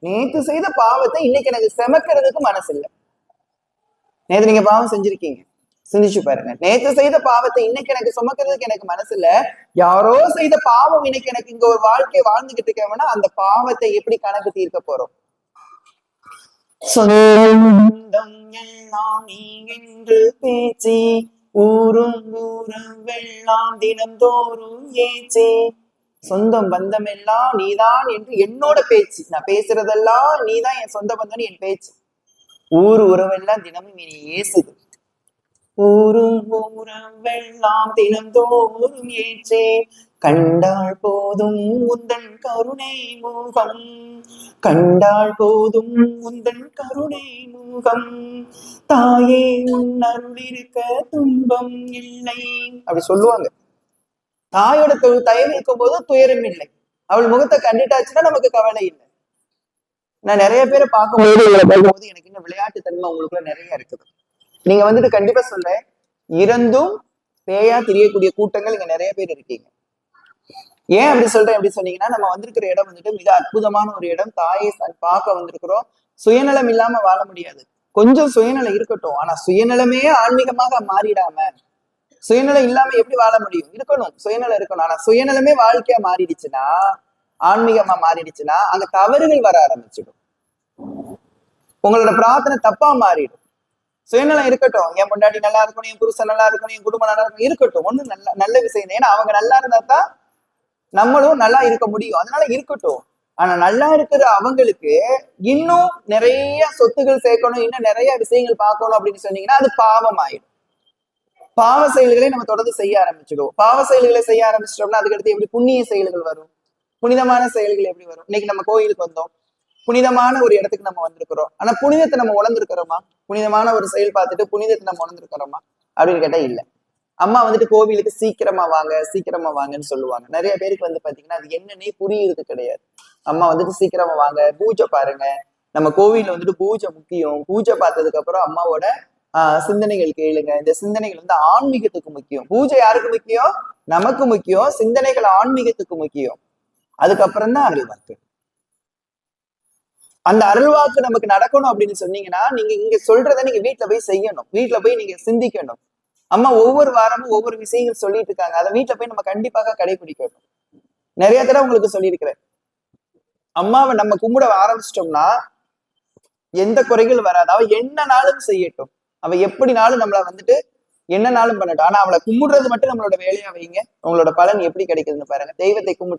நேத்து செய்த பாவத்தை இன்னைக்கு எனக்கு செமக்கிறதுக்கு மனசு இல்லை. நேத்து நீங்க பாவம் செஞ்சிருக்கீங்க, சிந்திச்சு பாருங்க. நேத்து செய்த பாவத்தை இன்னைக்கு எனக்கு சுமக்கிறதுக்கு எனக்கு மனசு இல்ல. யாரோ செய்த பாவம் இன்னைக்கு எனக்கு இங்க ஒரு வாழ்க்கையை வாழ்ந்துகிட்டு இருக்கேன்னா அந்த பாவத்தை எப்படி கணக்கு தீர்க்க போறோம்? சொந்தம் எல்லாம் நீ என்று பேச்சு, ஊரும் ஊரும் வெள்ளம் தினந்தோறும் ஏச்சு. சொந்தம் பந்தம் எல்லாம் நீதான் என்று என்னோட பேச்சு, நான் பேசுறதெல்லாம் நீதான் என் சொந்த பந்தம் என் பேச்சு. ஊரு உறவெல்லாம் தினமும் இனி ஏசுது. ஊரும் ஊரம் வெள்ளம் தினந்தோறும் ஏற்றே, கண்டாள் போதும் உந்தன் கருணை முகம், கண்டாள் போதும் உந்தன் கருணை முகம், தாயே உன் அருள் இருக்க துன்பம் இல்லை அப்படி சொல்லுவாங்க. தாயோட தயவு இருக்கும் போது துயரம் இல்லை. அவள் முகத்தை கண்டிட்டாச்சுன்னா நமக்கு கவலை இல்லை. நான் நிறைய பேரை பார்க்கும்போது எனக்கு இன்னும் விளையாட்டு தன்மை உங்களுக்குள்ள நிறைய இருக்குது. நீங்க வந்துட்டு கண்டிப்பா சொல்றேன், இறந்தும் பேயா தெரியக்கூடிய கூட்டங்கள் இங்க நிறைய பேர் இருக்கீங்க. ஏன் அப்படி சொல்றேன் அப்படி சொன்னீங்கன்னா, நம்ம வந்திருக்கிற இடம் வந்துட்டு மிக அற்புதமான ஒரு இடம். தாயை பார்க்க வந்திருக்கிறோம். சுயநலம் இல்லாம வாழ முடியாது. கொஞ்சம் சுயநலம் இருக்கட்டும், ஆனா சுயநலமே ஆன்மீகமாக மாறிடாம, சுயநலம் இல்லாம எப்படி வாழ முடியும்? இருக்கணும், சுயநலம் இருக்கணும். ஆனா சுயநலமே வாழ்க்கையா மாறிடுச்சுன்னா, ஆன்மீகமா மாறிடுச்சுன்னா அங்க தவறுகள் வர ஆரம்பிச்சிடும். உங்களோட பிரார்த்தனை தப்பா மாறிடும். சுயநலம் இருக்கட்டும், என் முன்னாடி நல்லா இருக்கணும், என் புருஷன் நல்லா இருக்கணும், என் குடும்பம் நல்லா இருக்கணும், இருக்கட்டும், ஒண்ணு நல்ல விஷயம். ஏன்னா அவங்க நல்லா இருந்தா தான் நம்மளும் நல்லா இருக்க முடியும். அதனால இருக்கட்டும். ஆனா நல்லா இருக்கிற அவங்களுக்கு இன்னும் நிறைய சொத்துகள் சேர்க்கணும், இன்னும் நிறைய விஷயங்கள் பார்க்கணும் அப்படின்னு சொன்னீங்கன்னா அது பாவம் ஆயிடும். பாவ செயல்களை நம்ம தொடர்ந்து செய்ய ஆரம்பிச்சிடுவோம். பாவ செயல்களை செய்ய ஆரம்பிச்சிட்டோம்னா அதுக்கடுத்து எப்படி புண்ணிய செயல்கள் வரும்? புனிதமான செயல்கள் எப்படி வரும்? இன்னைக்கு நம்ம கோயிலுக்கு வந்தோம், புனிதமான ஒரு இடத்துக்கு நம்ம வந்திருக்கிறோம். ஆனா புனிதத்தை நம்ம உணர்ந்திருக்கிறோமா? புனிதமான ஒரு செயல் பார்த்துட்டு புனிதத்தை நம்ம உணர்ந்திருக்கிறோமா அப்படின்னு கேட்டா இல்ல. அம்மா வந்துட்டு கோவிலுக்கு சீக்கிரமா வாங்க சீக்கிரமா வாங்கன்னு சொல்லுவாங்க. நிறைய பேருக்கு வந்து பாத்தீங்கன்னா அது என்னன்னே புரியுறது கிடையாது. அம்மா வந்துட்டு சீக்கிரமா வாங்க, பூஜை பாருங்க. நம்ம கோவில்ல வந்துட்டு பூஜை முக்கியம். பூஜை பார்த்ததுக்கு அப்புறம் அம்மாவோட சிந்தனைகள் கேளுங்க. இந்த சிந்தனைகள் வந்து ஆன்மீகத்துக்கு முக்கியம். பூஜை யாருக்கு முக்கியம்? நமக்கு முக்கியம். சிந்தனைகள் ஆன்மீகத்துக்கு முக்கியம். அதுக்கப்புறம் தான் அருள்வாக்கு. அந்த அருள்வாக்கு நமக்கு நடக்கணும் அப்படின்னு சொன்னீங்கன்னா, நீங்க இங்க சொல்றதை நீங்க வீட்டுல போய் செய்யணும். வீட்டுல போய் நீங்க சிந்திக்கணும். அம்மா ஒவ்வொரு வாரமும் ஒவ்வொரு விஷயங்கள் சொல்லிட்டு இருக்காங்க, அதை வீட்டுல போய் நம்ம கண்டிப்பாக கடைபிடிக்கணும். நிறைய தடவை உங்களுக்கு சொல்லியிருக்கிறேன். அம்மாவை நம்ம கும்பிட ஆரம்பிச்சிட்டோம்னா எந்த குறைகள் வராது. அவ என்னனாலும் செய்யட்டும், அவ எப்படினாலும் நம்மளை வந்துட்டு என்னனாலும் பண்ணட்டும். ஆனா அவளை கும்பிடுறது மட்டும் நம்மளோட வேலையா வைங்க. உங்களோட பலன் எப்படி கிடைக்குதுன்னு பாருங்க. தெய்வத்தை கும்பிட்டு